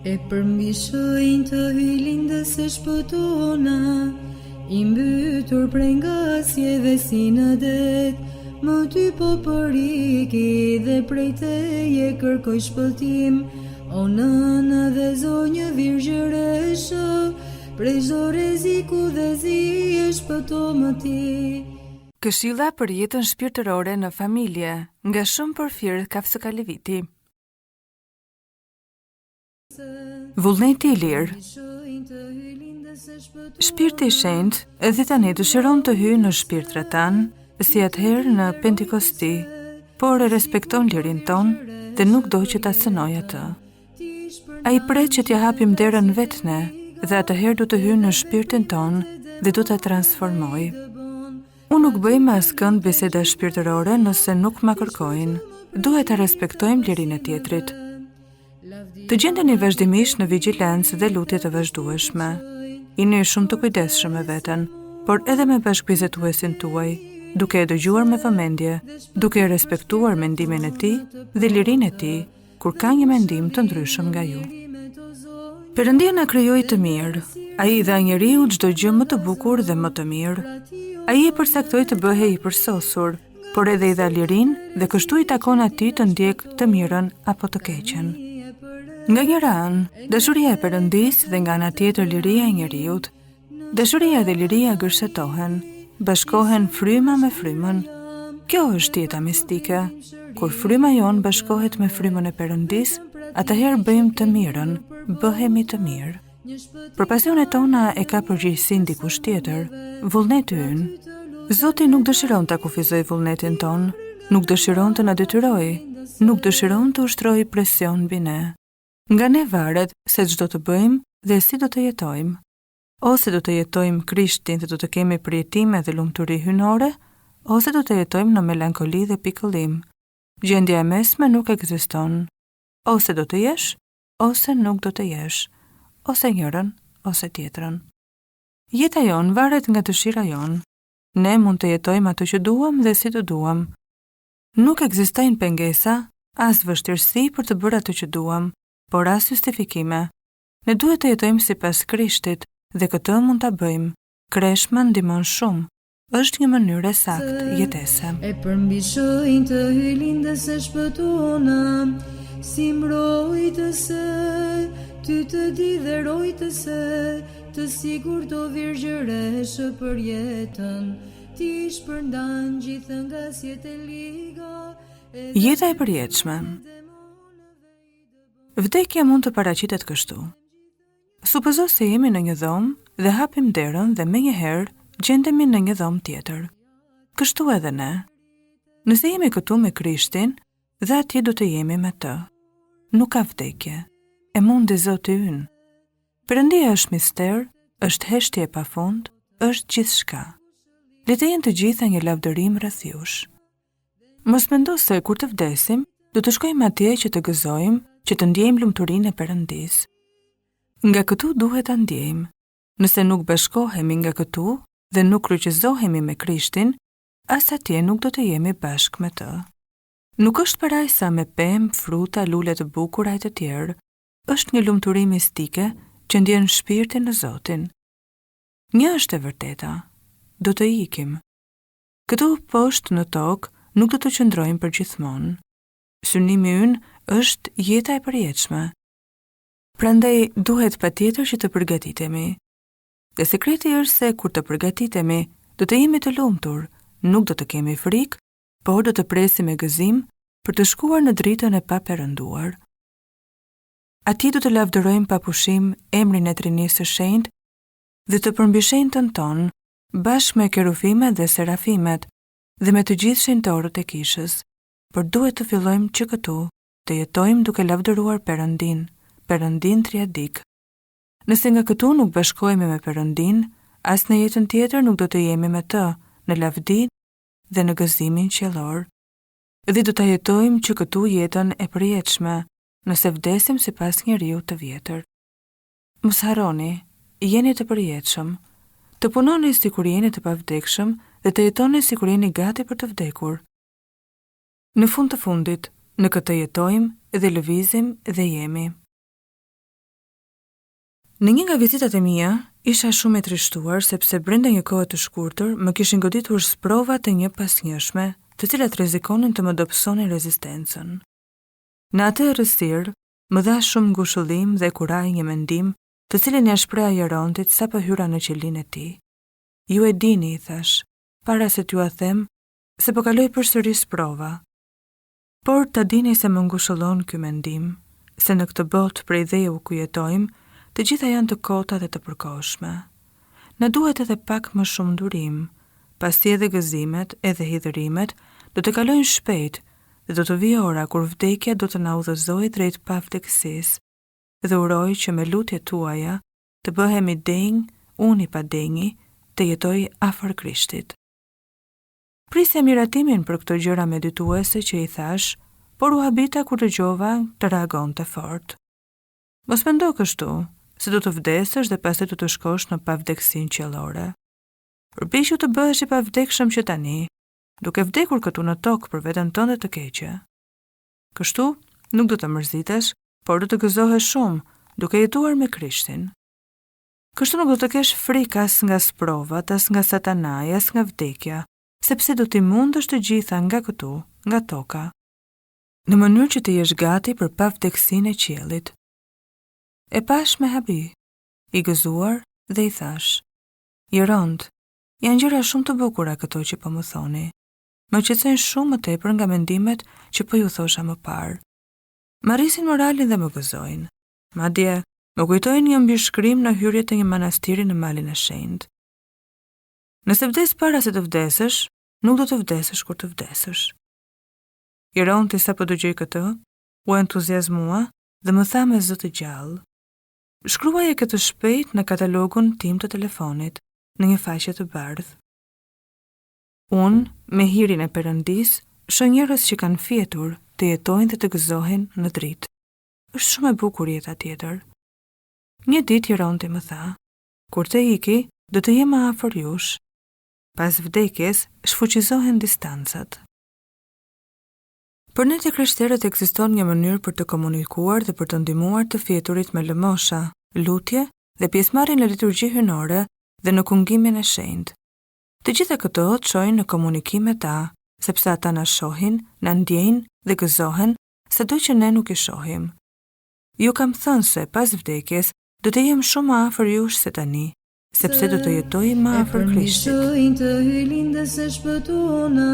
E përmbi shenjë të hylindës së shpëtona, I mbytur prej ngasjeve si në det, më ty po përiki dhe prej teje kërkoj shpëtim, o nëna dhe zonjë virgjëreshë, prej çdo rreziku dhe zije shpëto më ti. Këshilla për jetën shpirtërore në familje, nga Shumë Porfir Kafsëkaliviti. Vullneti I lirë. Shpirti I shenjtë edhe tani dëshiron të hyjë në shpirtrat tanë, si atëherë në Pentikosti, por e respekton lirin ton dhe nuk do që ta cënojë atë. Ai pret që t'ja hapim derën vetne dhe atëherë do të hyjë në shpirtin ton dhe do ta transformojë. Unë nuk bëjmë askënd biseda shpirtërore nëse nuk ma kërkojnë. Duhet ta respektojmë lirinë e tjetrit. Të gjendeni vazhdimisht në vigjilancë dhe lutje të vazhdueshme. Jeni shumë të kujdesshëm me veten, por edhe me bashkëbizetuesin tuaj, duke e dëgjuar me vëmendje, duke e respektuar mendimin e tij dhe lirinë e tij kur ka një mendim të ndryshëm nga ju. Perëndia na krijoi të mirë. Ai I dha njeriu çdo gjë më të bukur dhe më të mirë. Ai e përcaktoi të bëhej I përsosur, por edhe I dha lirinë dhe kështu I takon atij të ndjek të mirën apo të keqen. Nga njëra anë, dashuria e Perëndisë dhe nga ana tjetër liria e njeriut. Dashuria dhe liria gërshetohen, bashkohen fryma me frymën. Kjo është jeta mistike. Kur fryma jon bashkohet me frymën e Perëndisë, atëherë bëjmë të mirën, bëhemi të mirë. Për pasionet tona e ka përgjegjësinë dikush tjetër, vullneti ynë. Zoti nuk dëshiron ta kufizojë vullnetin ton, nuk dëshiron të na detyrojë, nuk dëshiron të ushtrojë presion mbi ne. Nga ne varet se ç'do të bëjmë dhe si do të jetojmë. Ose do të jetojmë Krishtin dhe do të kemi përjetime dhe lumturi hynore, ose do të jetojmë në melankoli dhe pikëllim. Gjendja e mesme nuk ekziston. Ose do të jesh, ose nuk do të jesh, ose njërën, ose tjetrën. Jeta jon varet nga dëshira jon. Ne mund të jetojmë ato që duam dhe si të duam. Nuk ekzistojnë pengesa, as vështirësi për të bërë ato që duam, por as justifikime. Ne duhet të jetojmë sipas Krishtit dhe këtë mund ta bëjmë. Kreshma ndihmon shumë. Është një mënyrë e saktë jetese. E përmbi shenjë të hylindës së shpëtona, si mbrojtëse, ty të di dhe rojtëse, të sigurt o virgjëreshë për jetën, ti shpërndan gjithë ngasjet e liga. Jeta e përjetshme. Vdekja mund të paraqitet kështu. Supozo se jemi në një dhomë dhe hapim derën dhe menjëherë gjendemi në një dhomë tjetër. Kështu edhe ne. Nëse jemi këtu me Krishtin, dhe atje do të jemi me të. Nuk ka vdekje. E mundi Zoti ynë. Perëndia është mister, është heshtje e pafund, është gjithçka. Le të jenë të gjitha një lavdërim rreth jush. Mos mendo se kur të vdesim, do të shkojmë atje që të gëzojmë, që të ndjejmë lumturinë e Perëndisë. Nga këtu duhet ta ndjejmë. Nëse nuk bashkohemi nga këtu dhe nuk kryqëzohemi me Krishtin, as atje nuk do të jemi bashkë me të. Nuk është parajsa me pemë, fruta, lule të bukura e të tjerë. Është një lumturi mistike që ndjen shpirtin në Zotin. Një është e vërteta. Do të ikim. Këtu poshtë në tokë nuk do të qëndrojmë përgjithmonë. Synimi ynë është jeta e përjetshme. Prandaj duhet patjetër që të përgatitemi. Dhe sekreti është se kur të përgatitemi, do të jemi të lumtur, nuk do të kemi frikë, por do të presim me gëzim për të shkuar në dritën e paperënduar. Atje do të lavdërojmë pa pushim emrin e Trinisë së Shenjtë dhe të përmbyshenjtën tonë, bashkë me kerufimet dhe serafimet dhe me të gjithë shenjtorët e kishës. Por duhet të fillojmë që këtu të jetojmë duke lavdëruar Perëndin triadik. Nëse nga këtu nuk bashkohemi me Perëndin, as në jetën tjetër nuk do të jemi me të, në lavdi dhe në gëzimin qiellor. Dhe do ta jetojmë që këtu jetën e përjetshme, nëse vdesim sipas njeriu të vjetër. Mos harroni, jeni të përjetshëm. Të punoni sikur jeni të pavdekshëm dhe të jetoni sikur jeni gati për të vdekur. Në fund të fundit, në këtë jetojmë dhe lëvizim dhe jemi. Në një nga vizitat e mia, isha shumë e trishtuar sepse brenda një kohe të shkurtër më kishin goditur sprova të një pasnjëshme, të cilat rrezikonin të më dobësonin rezistencën. Në atë errësirë, më dha shumë ngushëllim dhe kuraj një mendim, të cilin ja shpreha Jerontit sapo hyra në qelinë e tij. Ju e dini, i thash, para se t'ju a them, se po kaloj përsëri sprova. Por ta dini se më ngushëllon ky mendim, se në këtë botë prej dheu ku jetojmë, të gjitha janë të kota dhe të përkohshme. Na duhet edhe pak më shumë durim, pasi edhe gëzimet, edhe hidhërimet, do të kalojnë shpejt dhe do të vijë ora kur vdekja do të na udhëzojë drejt pavdekësisë. Dhe uroj që me lutjet tuaja të bëhemi denj, unë i pa denji, të jetoj afër Krishtit. Prisja miratimin për këto gjëra medituese që i thash, por u habita kur dëgjova të reagonte fort. Mos mendo kështu, se do të vdesësh dhe pastaj do të shkosh në pavdekësinë qiellore. Përpiqu të bëhesh i pavdekshëm që tani, duke vdekur këtu në tokë për veten tënde të keqe. Kështu, nuk do të mërzitesh, por do të gëzohesh shumë, duke jetuar me Krishtin. Kështu nuk do të kesh frikë as nga sprovat, as nga Satanai, as nga vdekja, sepse do t'i mundësh të gjitha nga këtu, nga toka, në mënyrë që të jesh gati për pavdekësinë e qiellit. E pash me habi, i gëzuar dhe i thash: Jeront, janë gjëra shumë të bukura këto që po më thoni. Më qetësojnë shumë më tepër nga mendimet që po ju thosha më parë. Më rrisin moralin dhe më gëzojnë. Madje, më kujtojnë një mbishkrim në hyrje të një manastiri në Malin e Shenjtë. Nëse vdes para se të vdesësh, nuk do të vdesësh kur të vdesësh. Jeronti sa po dëgjoj këtë, u entuziazmua dhe më tha me zë të gjallë: Shkruaje këtë shpejt në katalogun tim të telefonit, në një faqe të bardhë. Unë, me hirin e Perëndis, shoh njerëz që kanë fjetur të jetojnë dhe të gëzohen në dritë. Është shumë e bukur jeta tjetër. Një ditë Jeronti më tha: Kur të iki, do të jem afër jush. Pas vdekjes, shfuqizohen distancat. Për ne të krishterët ekziston një mënyrë për të komunikuar dhe për të ndihmuar të fjeturit me lëmosha, lutje dhe pjesëmarrje në liturgji hynore dhe në kungimin e shenjtë. Të gjitha këto çojnë në komunikim me ta, sepse ata na shohin, na ndjejnë dhe gëzohen, sado që ne nuk i shohim. Ju kam thënë se pas vdekjes do të jem shumë më afër jush se tani, sepse do të jetoj më afër Krishtit. Të hylindës e shpëtona,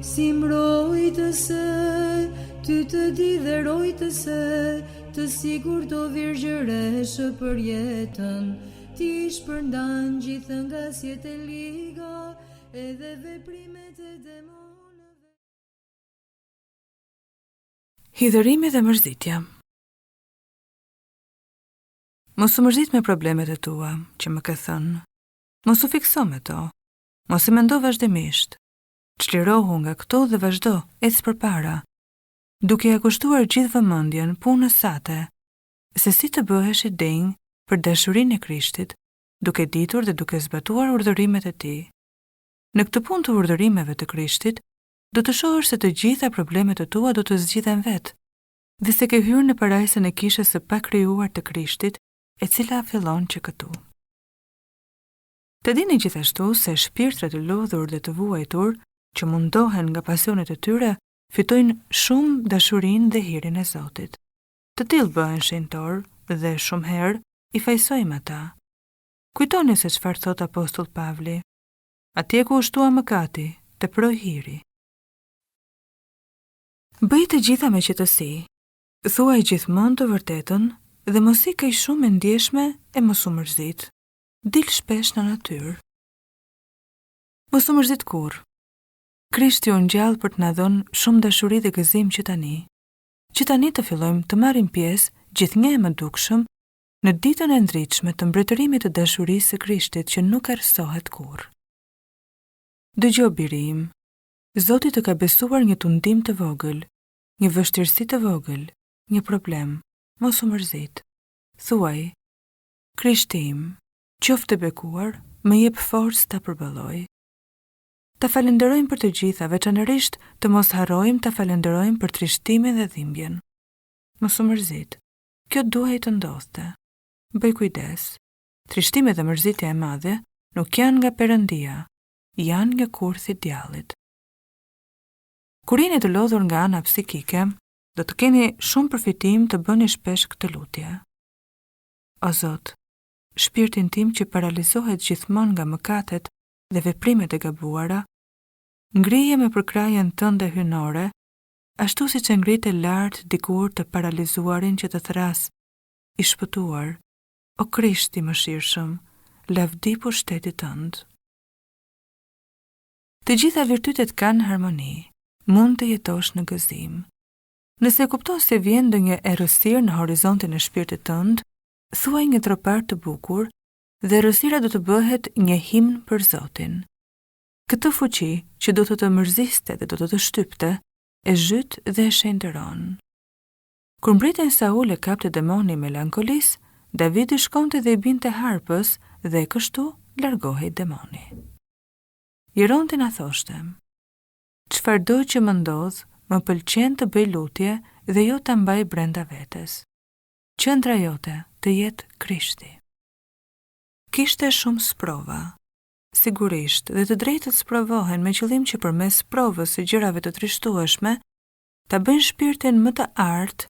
si mbrojtëse, ty të di dhe rojtëse, të sigur të virgjëreshë për jetën, ti shpërndan gjithë nga sjet e liga, edhe veprimet e demonëve. Hidhërimi dhe mërzitja. Mos u mërzit me problemet e tua, që më ke thënë. Mos u fikso me to. Mos i mendo vazhdimisht. Çlirohu nga këto dhe vazhdo, ec përpara, duke ja kushtuar gjithë vëmendjen punës sate, se si të bëhesh i denj për dashurinë e Krishtit, duke ditur dhe duke zbatuar urdhërimet e tij. Në këtë punë të urdhërimeve të Krishtit, do të shohësh se të gjitha problemet e tua do të zgjidhen vetë, dhe se ke hyrë në parajsën e kishës së pakrijuar të Krishtit, e cila fillon që këtu. Të dini gjithashtu se shpirtrat e lodhur dhe të vuajtur, që mundohen nga pasionet e tyre, fitojnë shumë dashurinë dhe hirin e Zotit. Të tillë bëhen shenjtor dhe shumë herë i fajsojmë ata. Kujtoni se çfarë thot apostull Pavli: Atje ku u shtua mëkati, teproi hiri. Bëj të gjitha me qetësi, thuaj gjithmonë të vërtetën dhe mos i kaj shumë e ndjeshme e mos u mërzit. Dil shpesh në natyrë. Mos u mërzit kurrë. Krishti u ngjall për të na dhënë shumë dashuri dhe gëzim që tani të fillojmë të marrim pjesë gjithnjë e më dukshëm në ditën e ndritshme të mbretërimit të dashurisë së Krishtit që nuk errësohet kurrë. Dëgjoj biri im, Zoti të ka besuar një tundim të vogël, një vështirësi të vogël, një problem, mos u mërzit. Thuaj: Krishti im, qoftë bekuar, më jep forcë ta përballoj. Ta falenderojmë për të gjitha, veçanërisht të mos harrojmë ta falenderojmë për trishtimin dhe dhimbjen. Mos u mërzit. Kjo duhej të ndodhte. bëj kujdes. Trishtimi dhe mërzitja e madhe nuk janë nga Perëndia, janë nga kurthi i djallit. Kur jeni të lodhur nga ana psikike, do të keni shumë përfitim të bëni shpesh këtë lutje. O Zot, shpirtin tim që paralizohet gjithmonë nga mëkatet dhe veprimet e gabuara, ngrije me për krajën tënde hynore, ashtu siç e ngrite lart dikur të paralizuarin që të thras, i shpëtuar, o Krisht i mëshirshëm, lavdi pushtetit tënd. Të gjitha virtytet kanë harmoni, mund të jetosh në gëzim. Nëse kupton se vjen ndonjë errësirë në horizontin e shpirtit tënd, thuaj një tropar të bukur dhe errësira do të bëhet një himn për Zotin. Këtë fuqi që do të mërziste dhe do të shtypte, e zhyt dhe e shenjtëron. Kur mbretën Saul e kapte demoni melankolis, Davidi shkonte dhe i binte harpës dhe kështu largohej demoni. Jeronti na thoshte: çfarëdo që më ndodh, më pëlqen të bëj lutje dhe jo ta mbaj brenda vetes. Qendra jote të jetë Krishti. Kishte shumë sprova. Sigurisht, dhe të drejtët sprovohen me qëllim që përmes provës së gjërave të trishtueshme, ta bëjnë shpirtin më të artë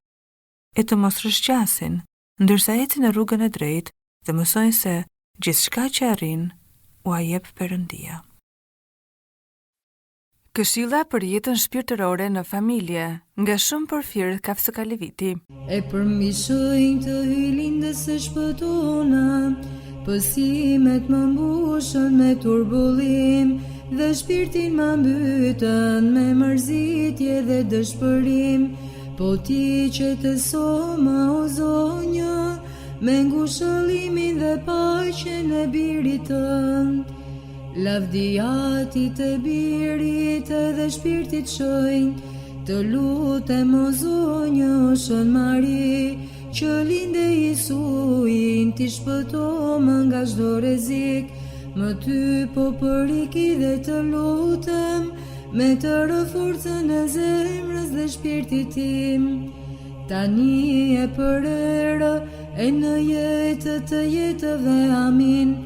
e të mos rrëshqasin, ndërsa ecin në rrugën e drejtë dhe mësojnë se gjithçka që arrin u a jep Perëndia. Këshilla për jetën shpirtërore në familje, nga Shumë Porfir Kafsëkaleviti. E përmishojnë të hylindës së shpëtona, pësimet më mbushën me turbullim, dhe shpirtin më mbytën me mërzitje dhe dëshpërim, po ti që të soma o zonjë, me ngushëllimin dhe paqen e birit tënd. Lavdia ti të birit dhe shpirtit shenjtë, të lutem o zonjë o Shën Mari, që linde Isuin ti shpëto më nga çdo rrezik, më ty po përiki dhe të lutem, me të forcën e zemrës dhe shpirtit tim. Tani e për erë, e në jetë të jetëve, amin.